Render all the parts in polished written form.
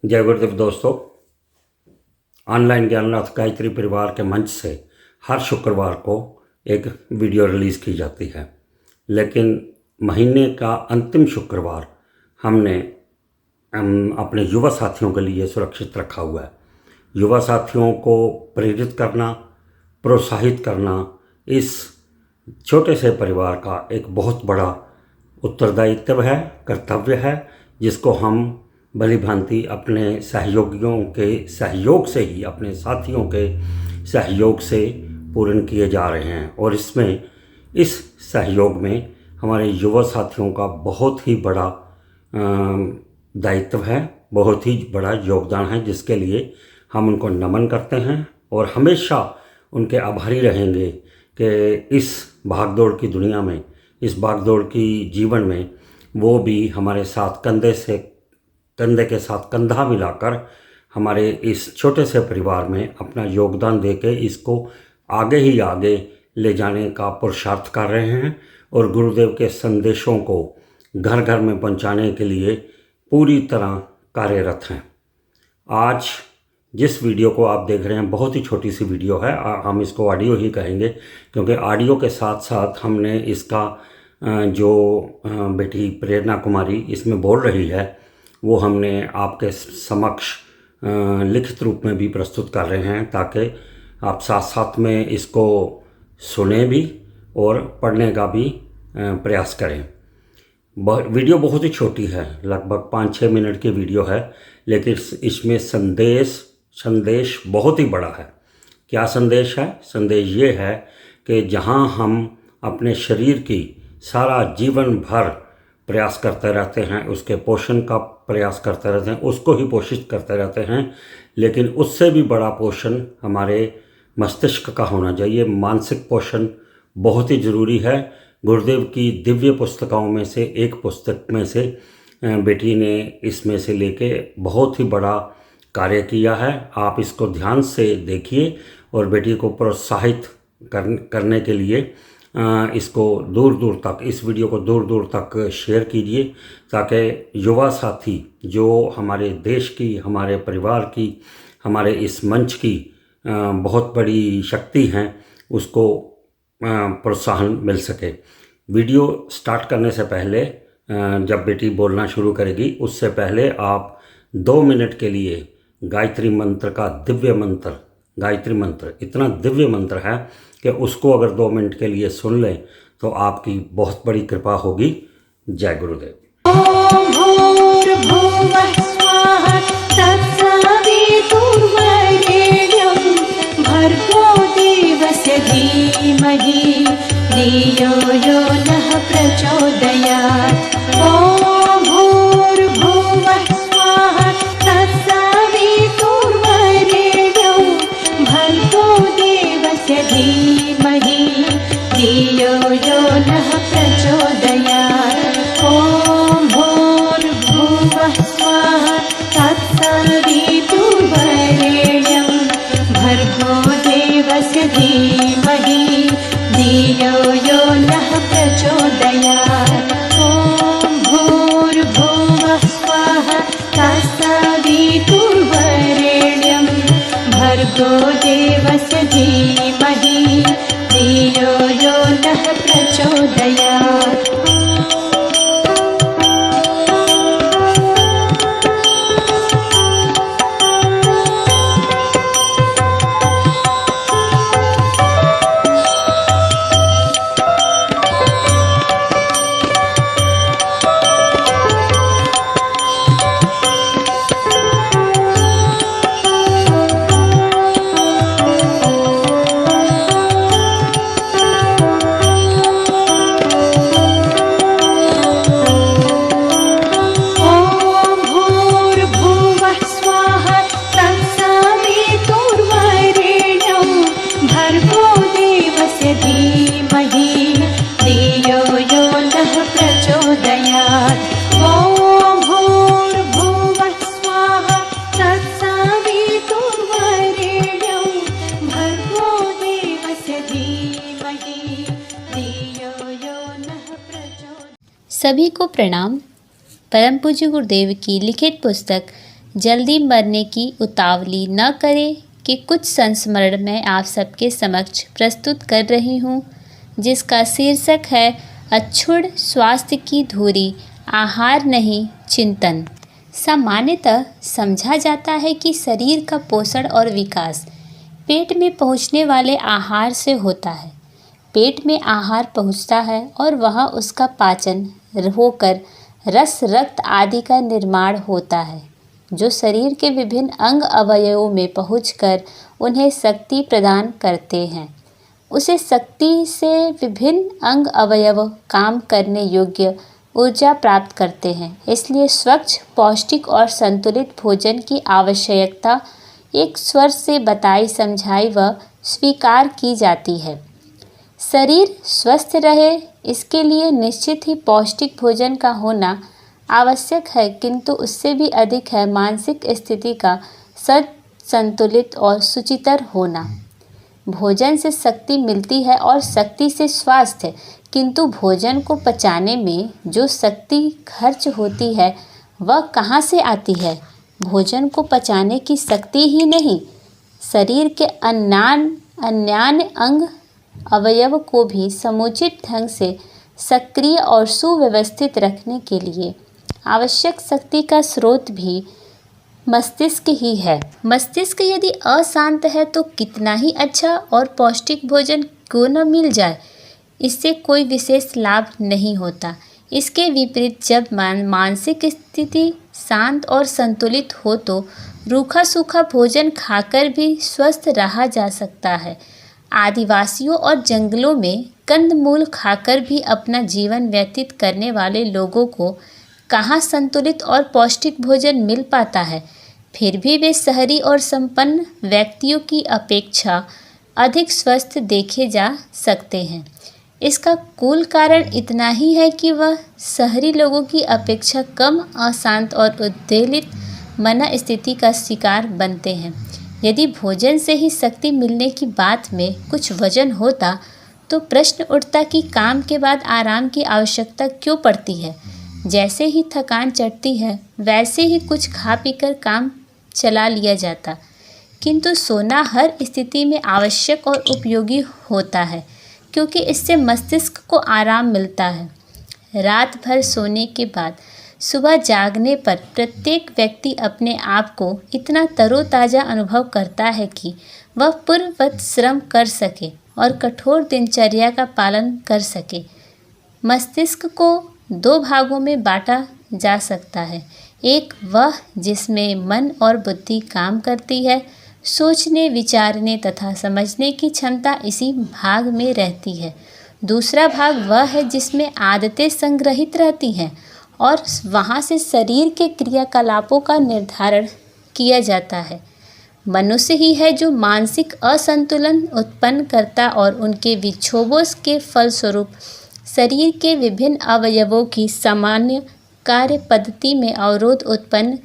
जय गुरुदेव दोस्तों, ऑनलाइन ज्ञाननाथ गायत्री परिवार के मंच से हर शुक्रवार को एक वीडियो रिलीज़ की जाती है, लेकिन महीने का अंतिम शुक्रवार हमने अपने युवा साथियों के लिए सुरक्षित रखा हुआ है। युवा साथियों को प्रेरित करना, प्रोत्साहित करना इस छोटे से परिवार का एक बहुत बड़ा उत्तरदायित्व है, कर्तव्य है, जिसको हम भली भांति अपने सहयोगियों के सहयोग से ही, अपने साथियों के सहयोग से पूर्ण किए जा रहे हैं। और इस सहयोग में हमारे युवा साथियों का बहुत ही बड़ा दायित्व है, बहुत ही बड़ा योगदान है, जिसके लिए हम उनको नमन करते हैं और हमेशा उनके आभारी रहेंगे कि इस भागदौड़ की दुनिया में, इस भागदौड़ की जीवन में वो भी हमारे साथ कंधे के साथ कंधा मिलाकर हमारे इस छोटे से परिवार में अपना योगदान देके इसको आगे ही आगे ले जाने का पुरुषार्थ कर रहे हैं और गुरुदेव के संदेशों को घर घर में पहुंचाने के लिए पूरी तरह कार्यरत हैं। आज जिस वीडियो को आप देख रहे हैं बहुत ही छोटी सी वीडियो है, हम इसको ऑडियो ही कहेंगे, क्योंकि ऑडियो के साथ साथ हमने इसका जो बेटी प्रेरणा कुमारी इसमें बोल रही है वो हमने आपके समक्ष लिखित रूप में भी प्रस्तुत कर रहे हैं, ताकि आप साथ साथ में इसको सुने भी और पढ़ने का भी प्रयास करें। वीडियो बहुत ही छोटी है, लगभग 5-6 मिनट की वीडियो है, लेकिन इसमें संदेश बहुत ही बड़ा है। क्या संदेश है? संदेश ये है कि जहाँ हम अपने शरीर की सारा जीवन भर प्रयास करते रहते हैं, उसके पोषण का प्रयास करते रहते हैं, उसको ही पोषित करते रहते हैं, लेकिन उससे भी बड़ा पोषण हमारे मस्तिष्क का होना चाहिए। मानसिक पोषण बहुत ही ज़रूरी है। गुरुदेव की दिव्य पुस्तकों में से एक पुस्तक में से बेटी ने इसमें से लेके बहुत ही बड़ा कार्य किया है। आप इसको ध्यान से देखिए और बेटी को प्रोत्साहित करने के लिए इसको दूर दूर तक, इस वीडियो को दूर दूर तक शेयर कीजिए, ताकि युवा साथी जो हमारे देश की, हमारे परिवार की, हमारे इस मंच की बहुत बड़ी शक्ति हैं, उसको प्रोत्साहन मिल सके। वीडियो स्टार्ट करने से पहले, जब बेटी बोलना शुरू करेगी उससे पहले आप 2 मिनट के लिए गायत्री मंत्र का दिव्य मंत्र, गायत्री मंत्र इतना दिव्य मंत्र है कि उसको अगर 2 मिनट के लिए सुन लें तो आपकी बहुत बड़ी कृपा होगी। जय गुरुदेव। ओम भूर्भुवः स्वः तत्सवितुर्वरेण्यं भर्गो देवस्य धीमहि धियो यो नः प्रचोदयात्। ओम भूर्भुवः स्वः तत्सवितुर्वरेण्यं भर्गो देवस्य धीमहि धियो यो नः प्रचोदयात्। ओम भूर्भुवः स्वः तत्सवितुर्वरेण्यं भर्गो देवस्य धीमहि धियो यो नः प्रचोदयात्। ओम भूर्भुवः स्वः तत्सवितुर्वरेण्यं भर्गो देवस्य धीमहि धियो यो नः प्रचोदयात्। सभी को प्रणाम। परम पूज्य गुरुदेव की लिखित पुस्तक जल्दी मरने की उतावली न करें कि कुछ संस्मरण मैं आप सबके समक्ष प्रस्तुत कर रही हूँ, जिसका शीर्षक है अक्षुण्ण स्वास्थ्य की धुरी, आहार नहीं चिंतन। सामान्यतः समझा जाता है कि शरीर का पोषण और विकास पेट में पहुँचने वाले आहार से होता है। पेट में आहार पहुँचता है और वहाँ उसका पाचन होकर रस, रक्त आदि का निर्माण होता है, जो शरीर के विभिन्न अंग अवयवों में पहुंचकर उन्हें शक्ति प्रदान करते हैं। उसे शक्ति से विभिन्न अंग अवयव काम करने योग्य ऊर्जा प्राप्त करते हैं। इसलिए स्वच्छ, पौष्टिक और संतुलित भोजन की आवश्यकता एक स्वर से बताई, समझाई व स्वीकार की जाती है। शरीर स्वस्थ रहे, इसके लिए निश्चित ही पौष्टिक भोजन का होना आवश्यक है, किंतु उससे भी अधिक है मानसिक स्थिति का संतुलित और सुचितर होना। भोजन से शक्ति मिलती है और शक्ति से स्वास्थ्य, किंतु भोजन को पचाने में जो शक्ति खर्च होती है वह कहाँ से आती है? भोजन को पचाने की शक्ति ही नहीं, शरीर के अन्य अंग अवयव को भी समुचित ढंग से सक्रिय और सुव्यवस्थित रखने के लिए आवश्यक शक्ति का स्रोत भी मस्तिष्क ही है। मस्तिष्क यदि अशांत है तो कितना ही अच्छा और पौष्टिक भोजन क्यों न मिल जाए, इससे कोई विशेष लाभ नहीं होता। इसके विपरीत जब मानसिक स्थिति शांत और संतुलित हो तो रूखा सूखा भोजन खाकर भी स्वस्थ रहा जा सकता है। आदिवासियों और जंगलों में कंदमूल खाकर भी अपना जीवन व्यतीत करने वाले लोगों को कहाँ संतुलित और पौष्टिक भोजन मिल पाता है। फिर भी वे शहरी और संपन्न व्यक्तियों की अपेक्षा अधिक स्वस्थ देखे जा सकते हैं। इसका कुल कारण इतना ही है कि वह शहरी लोगों की अपेक्षा कम अशांत और उद्वेलित मन स्थिति का शिकार बनते हैं। यदि भोजन से ही शक्ति मिलने की बात में कुछ वजन होता तो प्रश्न उठता कि काम के बाद आराम की आवश्यकता क्यों पड़ती है। जैसे ही थकान चढ़ती है वैसे ही कुछ खा पीकर काम चला लिया जाता, किंतु सोना हर स्थिति में आवश्यक और उपयोगी होता है, क्योंकि इससे मस्तिष्क को आराम मिलता है। रात भर सोने के बाद सुबह जागने पर प्रत्येक व्यक्ति अपने आप को इतना तरोताज़ा अनुभव करता है कि वह पूर्ववत श्रम कर सके और कठोर दिनचर्या का पालन कर सके। मस्तिष्क को दो भागों में बांटा जा सकता है। एक वह जिसमें मन और बुद्धि काम करती है, सोचने, विचारने तथा समझने की क्षमता इसी भाग में रहती है। दूसरा भाग वह है जिसमें आदतें संग्रहित रहती हैं और वहाँ से शरीर के क्रियाकलापों का निर्धारण किया जाता है। मनुष्य ही है जो मानसिक असंतुलन उत्पन्न करता और उनके विक्षोभों के फलस्वरूप शरीर के विभिन्न अवयवों की सामान्य कार्य पद्धति में अवरोध उत्पन्न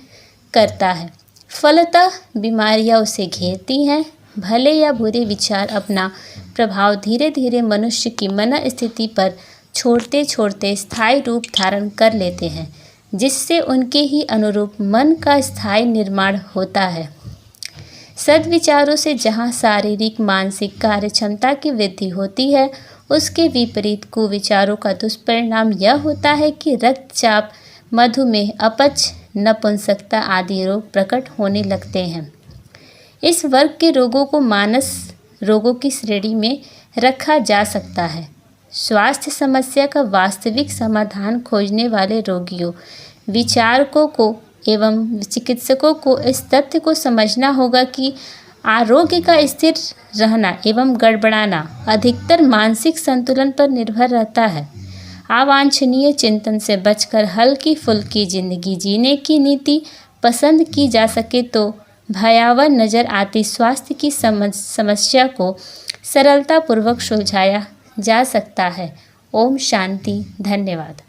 करता है। फलतः बीमारियां उसे घेरती हैं। भले या बुरे विचार अपना प्रभाव धीरे धीरे मनुष्य की मन स्थिति पर छोड़ते छोड़ते स्थायी रूप धारण कर लेते हैं, जिससे उनके ही अनुरूप मन का स्थायी निर्माण होता है। सद्विचारों से जहाँ शारीरिक मानसिक कार्य क्षमता की वृद्धि होती है, उसके विपरीत कुविचारों का दुष्परिणाम यह होता है कि रक्तचाप, मधुमेह, अपच, नपुंसकता आदि रोग प्रकट होने लगते हैं। इस वर्ग के रोगों को मानस रोगों की श्रेणी में रखा जा सकता है। स्वास्थ्य समस्या का वास्तविक समाधान खोजने वाले रोगियों, विचारकों को एवं चिकित्सकों को इस तथ्य को समझना होगा कि आरोग्य का स्थिर रहना एवं गड़बड़ाना अधिकतर मानसिक संतुलन पर निर्भर रहता है। अवांछनीय चिंतन से बचकर हल्की फुल्की जिंदगी जीने की नीति पसंद की जा सके तो भयावह नज़र आती स्वास्थ्य की समस्या को सरलतापूर्वक सुलझाया जा सकता है। ओम शांति। धन्यवाद।